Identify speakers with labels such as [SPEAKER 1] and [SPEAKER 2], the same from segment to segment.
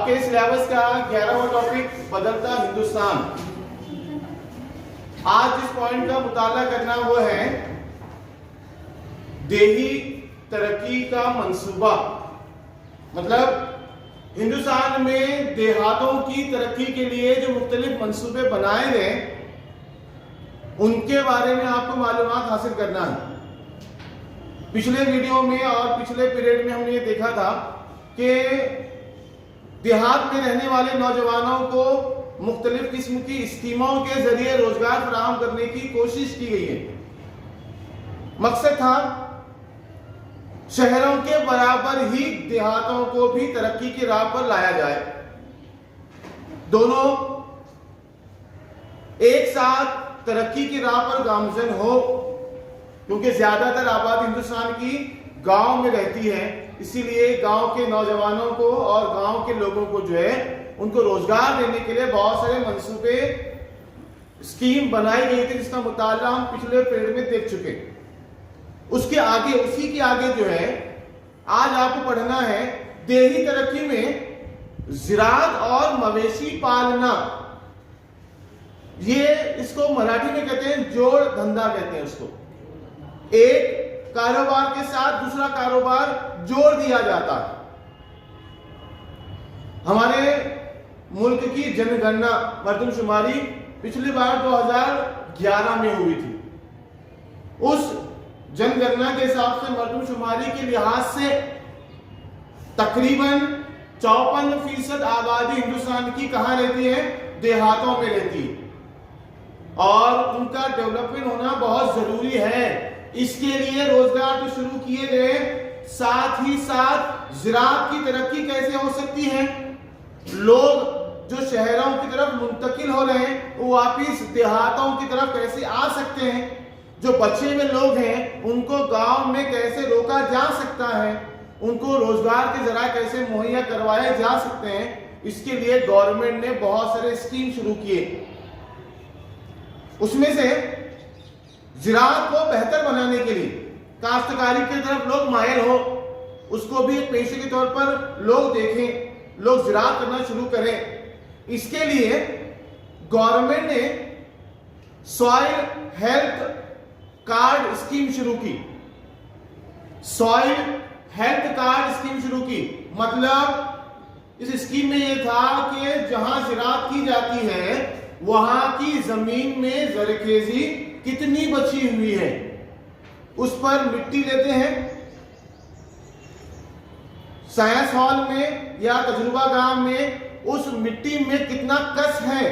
[SPEAKER 1] आपके सिलेबस का 11वां टॉपिक बदलता हिंदुस्तान। आज जिस पॉइंट का मुताला करना वो है देही तरक्की का मंसूबा। मतलब हिंदुस्तान में देहातों की तरक्की के लिए जो मुख्तलिफ मंसूबे बनाए गए उनके बारे में आपको मालूमात हासिल करना है। पिछले वीडियो में और पिछले पीरियड में हमने ये देखा था कि देहात में रहने वाले नौजवानों को मुख्तलिफ किस्म की स्कीमों के जरिए रोजगार फराहम करने की कोशिश की गई है। मकसद था शहरों के बराबर ही देहातों को भी तरक्की की राह पर लाया जाए, दोनों एक साथ तरक्की की राह पर गामजन हो, क्योंकि ज्यादातर आबादी हिंदुस्तान की गांव में रहती है। इसीलिए गांव के नौजवानों को और गांव के लोगों को जो है उनको रोजगार देने के लिए बहुत सारे मंसूबे स्कीम बनाई गई थी, जिसका मुताला हम पिछले पीरियड में देख चुके। उसके आगे उसी के आगे जो है आज आपको पढ़ना है देही तरक्की में ज़िराअत और मवेशी पालना। ये इसको मराठी में कहते हैं जोड़ धंधा कहते हैं उसको। एक कारोबार के साथ दूसरा कारोबार जोड़ दिया जाता है। हमारे मुल्क की जनगणना मर्दमशुमारी पिछली बार 2011 में हुई थी। उस जनगणना के हिसाब से मर्दमशुमारी के लिहाज से तकरीबन 54% आबादी हिंदुस्तान की कहां रहती है? देहातों में रहती है, और उनका डेवलपमेंट होना बहुत जरूरी है। इसके लिए रोजगार तो शुरू किए गए, साथ ही साथ ज़िराअत की तरक्की कैसे हो सकती है? लोग जो शहरों की तरफ मुंतकिल हो रहे हैं वो वापिस देहातों की तरफ कैसे आ सकते हैं? जो बचे हुए लोग हैं उनको गांव में कैसे रोका जा सकता है? उनको रोजगार के जरिए कैसे मुहैया करवाए जा सकते हैं? इसके लिए गवर्नमेंट ने बहुत सारे स्कीम शुरू किए। उसमें से ज़िराअत को बेहतर बनाने के लिए काश्तकारी की तरफ लोग माहिर हो, उसको भी एक पेशे के तौर पर लोग देखें, लोग ज़िराअत करना शुरू करें। इसके लिए गवर्नमेंट ने सॉइल हेल्थ कार्ड स्कीम शुरू की। सॉइल हेल्थ कार्ड स्कीम शुरू की मतलब इस स्कीम में यह था कि जहां ज़िराअत की जाती है वहां की जमीन में जरखेजी कितनी बची हुई है, उस पर मिट्टी लेते हैं। साइंस हॉल में या तजुर्बा गांव में उस मिट्टी में कितना कस है,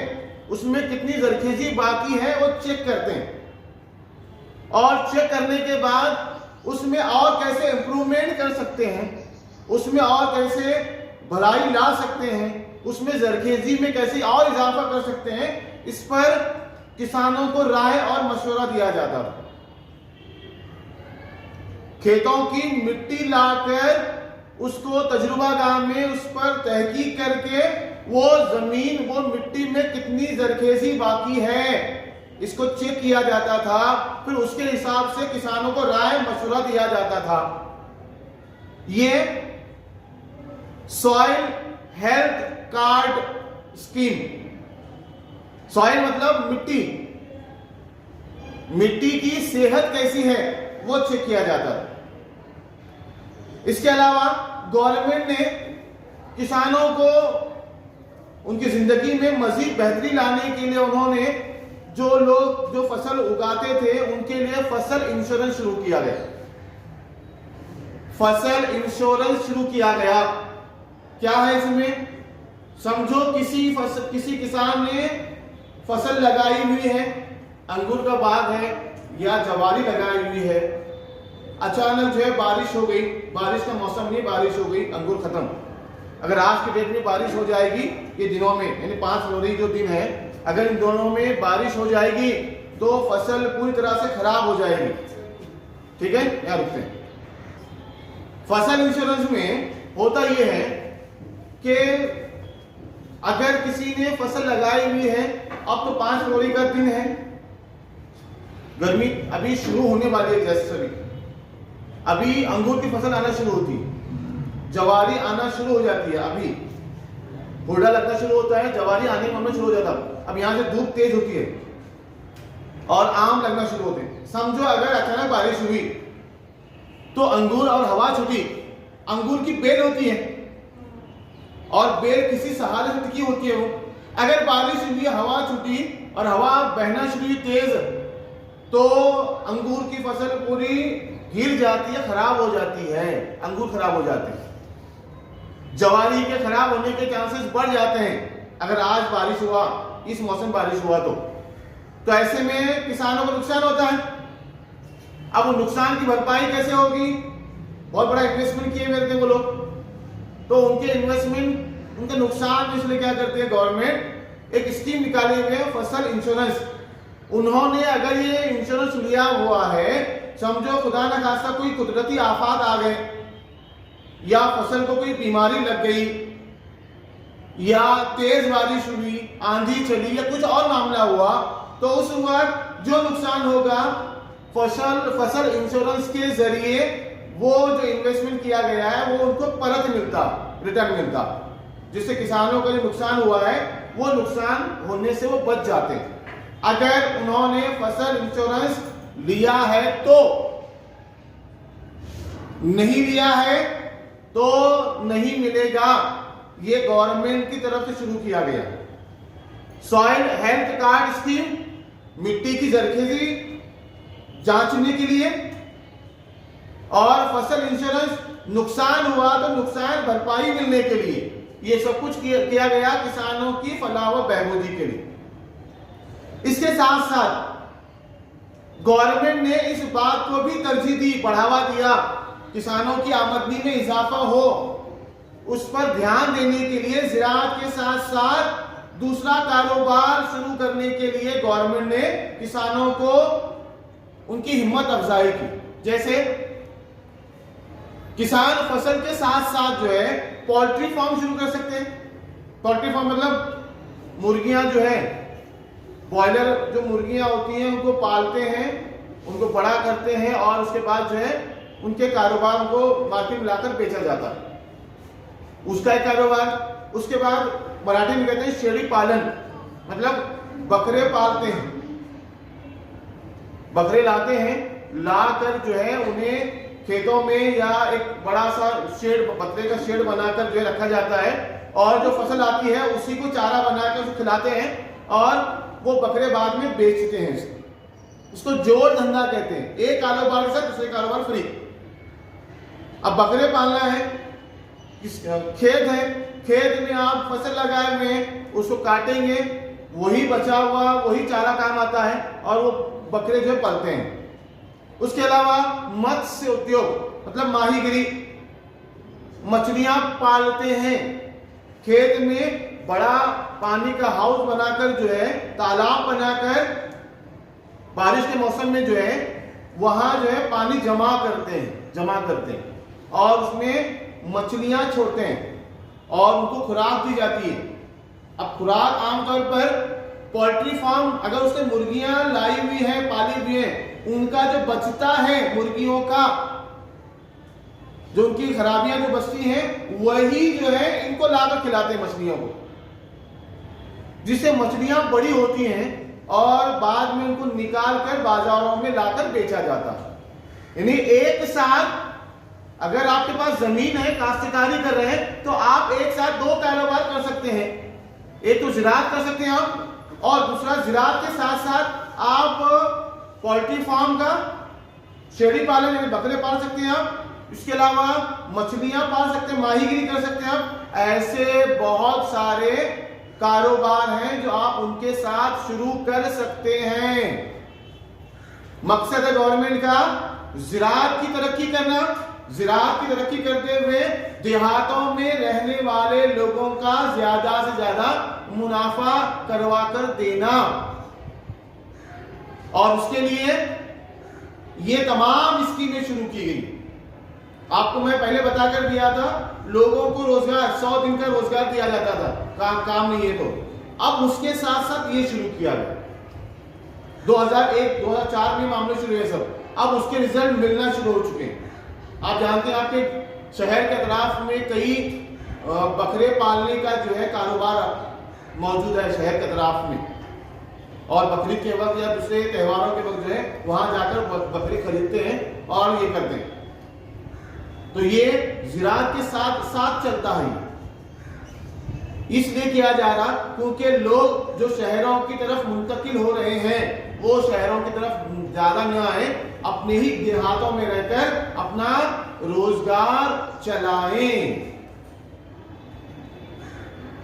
[SPEAKER 1] उसमें कितनी जरखेजी बाकी है, वो चेक करते हैं। और चेक करने के बाद उसमें और कैसे इंप्रूवमेंट कर सकते हैं, उसमें और कैसे भलाई ला सकते हैं, उसमें जरखेजी में कैसे और इजाफा कर सकते हैं, इस पर किसानों को राय और मशवरा दिया जाता था। खेतों की मिट्टी लाकर उसको तजुर्बा गांव में उस पर तहकीक करके वो जमीन वो मिट्टी में कितनी जरखेजी बाकी है इसको चेक किया जाता था। फिर उसके हिसाब से किसानों को राय मशवरा दिया जाता था। ये soil health card scheme. Soil मतलब मिट्टी, मिट्टी की सेहत कैसी है वो चेक किया जाता है। इसके अलावा गवर्नमेंट ने किसानों को उनकी जिंदगी में मजीद बेहतरी लाने के लिए उन्होंने जो लोग जो फसल उगाते थे उनके लिए फसल इंश्योरेंस शुरू किया गया। फसल इंश्योरेंस शुरू किया गया। क्या है इसमें? समझो किसी किसान ने फसल लगाई हुई है, अंगूर का बाग है या जवारी लगाई हुई है, अचानक जो है बारिश हो गई, बारिश का मौसम नहीं, बारिश हो गई, अंगूर खत्म। अगर आज के डेट में बारिश हो जाएगी ये दिनों में, यानी 5 फरवरी जो दिन है, अगर इन दोनों में बारिश हो जाएगी तो फसल पूरी तरह से खराब हो जाएगी। ठीक है, यहां रुकते हैं। फसल इंश्योरेंस में होता यह है कि अगर किसी ने फसल लगाई हुई है, अब तो 5 फरवरी का दिन है, गर्मी अभी शुरू होने वाली है, जैसे अभी अंगूर की फसल आना शुरू होती है, जवारी आना शुरू हो जाती है। अभी हुडा लगना शुरू होता है, जवारी आने में शुरू हो जाता है। अब यहाँ से धूप तेज होती है और आम लगना शुरू होते हैं। समझो अगर अचानक बारिश हुई तो अंगूर और हवा छूटी, अंगूर की बेल होती है और बेल किसी सहारे से टिकी होती है। वो अगर बारिश हुई, हवा छूटी और हवा बहना शुरू हुई तेज, तो अंगूर की फसल पूरी गिर जाती है, खराब हो जाती है, अंगूर खराब हो जाते हैं। जवारी के खराब होने के चांसेस बढ़ जाते हैं अगर आज बारिश हुआ, इस मौसम बारिश हुआ तो ऐसे में किसानों को नुकसान होता है। अब वो नुकसान की भरपाई कैसे होगी? बहुत बड़ा इन्वेस्टमेंट किए हुए थे वो लोग, तो उनके इन्वेस्टमेंट, उनके नुकसान इसलिए क्या करती है गवर्नमेंट, एक स्कीम निकाले हुए फसल इंश्योरेंस। उन्होंने अगर ये इंश्योरेंस लिया हुआ है, समझो खुदा न खास्ता कोई कुदरती आफत आ गए या फसल को कोई बीमारी लग गई या तेज बारिश हुई, आंधी चली या कुछ और मामला हुआ, तो उस वक्त जो नुकसान होगा फसल इंश्योरेंस के जरिए वो जो इन्वेस्टमेंट किया गया है वो उनको परत मिलता, रिटर्न मिलता, जिससे किसानों का जो नुकसान हुआ है वो नुकसान होने से वो बच जाते हैं। अगर उन्होंने फसल इंश्योरेंस लिया है तो, नहीं लिया है तो नहीं मिलेगा। ये गवर्नमेंट की तरफ से शुरू किया गया सॉइल हेल्थ कार्ड स्कीम, मिट्टी की जरखेजी जांचने के लिए, और फसल इंश्योरेंस नुकसान हुआ तो नुकसान भरपाई मिलने के लिए। ये सब कुछ किया गया किसानों की फलाह व बहबूदी के लिए। इसके साथ साथ गवर्नमेंट ने इस बात को भी तरजीह दी, बढ़ावा दिया, किसानों की आमदनी में इजाफा हो, उस पर ध्यान देने के लिए ज़राअत के साथ साथ दूसरा कारोबार शुरू करने के लिए गवर्नमेंट ने किसानों को उनकी हिम्मत अफजाई की। जैसे किसान फसल के साथ साथ जो है पोल्ट्री फार्म शुरू कर सकते हैं। पोल्ट्री फार्म मतलब मुर्गियां जो है, बॉयलर जो मुर्गियां होती हैं उनको पालते हैं, उनको बड़ा करते हैं और उसके बाद जो है उनके कारोबार को मार्केट में लाकर बेचा जाता है, उसका एक कारोबार। उसके बाद मराठी में कहते हैं शेड़ी पालन, मतलब बकरे पालते हैं, बकरे लाते हैं, लाकर जो है उन्हें खेतों में या एक बड़ा सा शेड, बकरे का शेड बनाकर जो है रखा जाता है, और जो फसल आती है उसी को चारा बनाकर उसको खिलाते हैं और वो बकरे बाद में बेचते हैं। उसको जोड़ धंधा कहते हैं, एक कारोबार के साथ दूसरे कारोबार फ्री। अब बकरे पालना है, खेत है, खेत में आप फसल लगाए हुए हैं, उसको काटेंगे, वही बचा हुआ वही चारा काम आता है और वो बकरे जो पालते हैं। उसके अलावा मत्स्य उद्योग मतलब माहीगिरी, मछलियां पालते हैं, खेत में बड़ा पानी का हाउस बनाकर जो है, तालाब बनाकर बारिश के मौसम में जो है वहां जो है पानी जमा करते हैं और उसमें मछलियां छोड़ते हैं और उनको खुराक दी जाती है। अब खुराक आमतौर पर पोल्ट्री फार्म, अगर उसने मुर्गियां लाई हुई है, पाली हुई है, उनका जो बचता है मुर्गियों का, जो उनकी खराबियां जो बचती हैं, वही जो है इनको लाकर खिलाते हैं मछलियों को, जिससे मछलियां बड़ी होती हैं और बाद में उनको निकाल कर बाजारों में लाकर बेचा जाता है। यानी एक साथ अगर आपके पास जमीन है, काश्तकारी कर रहे हैं, तो आप एक साथ दो कारोबार कर सकते हैं। एक तो ज़राअत कर सकते हैं आप, और दूसरा ज़राअत के साथ साथ आप पोल्ट्री फार्म का शेड़ी पालन यानी बकरे पाल सकते हैं आप, इसके अलावा मछलियां पाल सकते हैं, माहीगिरी कर सकते हैं आप। ऐसे बहुत सारे कारोबार हैं जो आप उनके साथ शुरू कर सकते हैं। मकसद है गवर्नमेंट का ज़राअत की तरक्की करना, ज़राअत की तरक्की करते हुए देहातों में रहने वाले लोगों का ज्यादा से ज्यादा मुनाफा करवा कर देना, और उसके लिए ये तमाम स्कीमें शुरू की गई। आपको मैं पहले बताकर दिया था, लोगों को रोजगार 100 दिन का रोजगार दिया जाता था, काम नहीं है तो। अब उसके साथ साथ ये शुरू किया गया 2001-2004 में मामले शुरू हुए सब, अब उसके रिजल्ट मिलना शुरू हो चुके हैं। आप जानते हैं आपके शहर के अतराफ में कई बकरे पालने का जो है कारोबार मौजूद है शहर के अतराफ में, और बकरी के वक्त या दूसरे त्योहारों के वक्त जो है वहां जाकर बकरी खरीदते हैं और ये करते हैं। तो ये ज़िराअत के साथ साथ चलता है, इसलिए किया जा रहा क्योंकि लोग जो शहरों की तरफ मुंतकिल हो रहे हैं वो शहरों की तरफ ज्यादा न आए, अपने ही देहातों में रहकर अपना रोजगार चलाएं।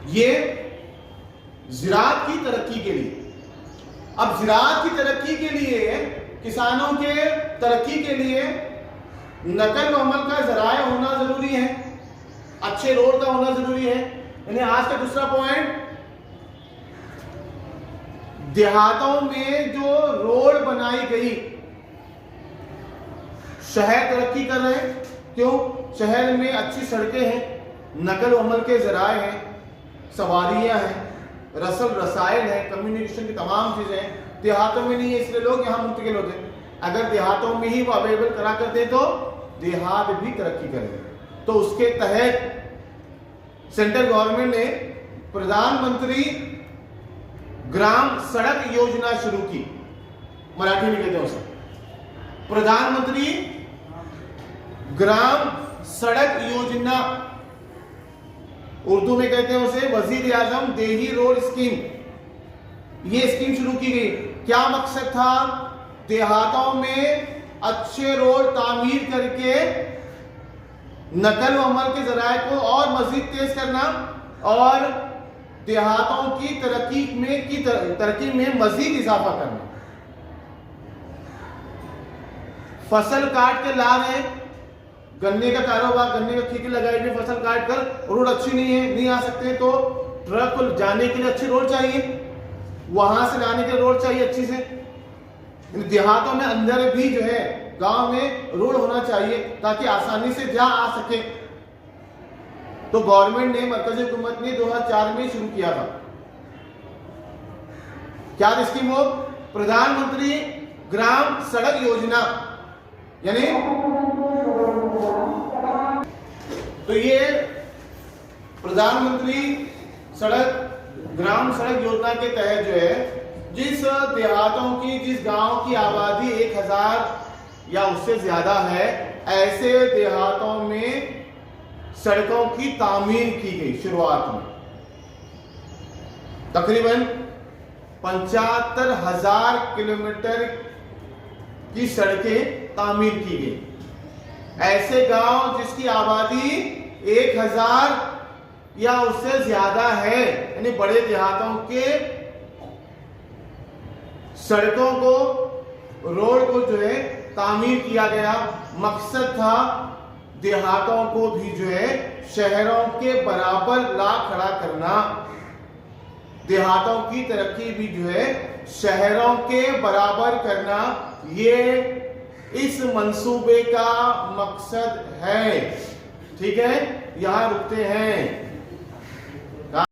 [SPEAKER 1] ये ज़िराअत की तरक्की के लिए। अब ज़िराअत की तरक्की के लिए, किसानों के तरक्की के लिए नकल व अमल का ज़राए होना जरूरी है, अच्छे रोड का होना जरूरी है। यानी आज का दूसरा पॉइंट, देहातों में जो रोड बनाई गई, शहर तरक्की कर रहे हैं, क्यों? शहर में अच्छी सड़कें हैं, नकल व अमल के ज़राए हैं, सवारियां हैं, रसल रसायल है, कम्युनिकेशन की तमाम चीजें हैं। देहातों में नहीं है, इसलिए लोग यहाँ मुंतकिल होते हैं। अगर देहातों में ही वो अवेलेबल करा करते तो देहात भी तरक्की करेंगे। तो उसके तहत सेंट्रल गवर्नमेंट ने प्रधानमंत्री ग्राम सड़क योजना शुरू की, मराठी में कहते हैं उसे प्रधानमंत्री ग्राम सड़क योजना, उर्दू में कहते हैं उसे वजीर आजम देही रोड स्कीम। ये स्कीम शुरू की गई। क्या मकसद था? देहातों में अच्छे रोड तामीर करके नकल व अमल के ज़राए को और मजीद तेज करना और देहातों की तरक्की में मजीद इजाफा करना। फसल काट के ला रहे, गन्ने का कारोबार, गन्ने का खेती लगाई हुई, फसल काट कर, रोड अच्छी नहीं आ सकते तो ट्रक को जाने के लिए अच्छी रोड चाहिए, वहां से लाने के लिए रोड चाहिए अच्छी से। देहातों में अंदर भी जो है गांव में रोड होना चाहिए ताकि आसानी से जा आ सके। तो गवर्नमेंट ने, मरकजी हुकूमत ने 2004 में शुरू किया था। क्या स्कीम हो? प्रधानमंत्री ग्राम सड़क योजना। यानी तो ये प्रधानमंत्री ग्राम सड़क योजना के तहत जो है, जिस देहातों की, जिस गांव की आबादी 1000 या उससे ज्यादा है, ऐसे देहातों में सड़कों की तामीर की गई। शुरुआत में तकरीबन 75,000 किलोमीटर की सड़कें तामीर की गई। ऐसे गांव जिसकी आबादी 1000 या उससे ज्यादा है, यानी बड़े देहातों के सड़कों को, रोड को जो है तामीर किया गया। मकसद था देहातों को भी जो है शहरों के बराबर ला खड़ा करना, देहातों की तरक्की भी जो है शहरों के बराबर करना। ये इस मंसूबे का मकसद है। ठीक है, यहां रुकते हैं।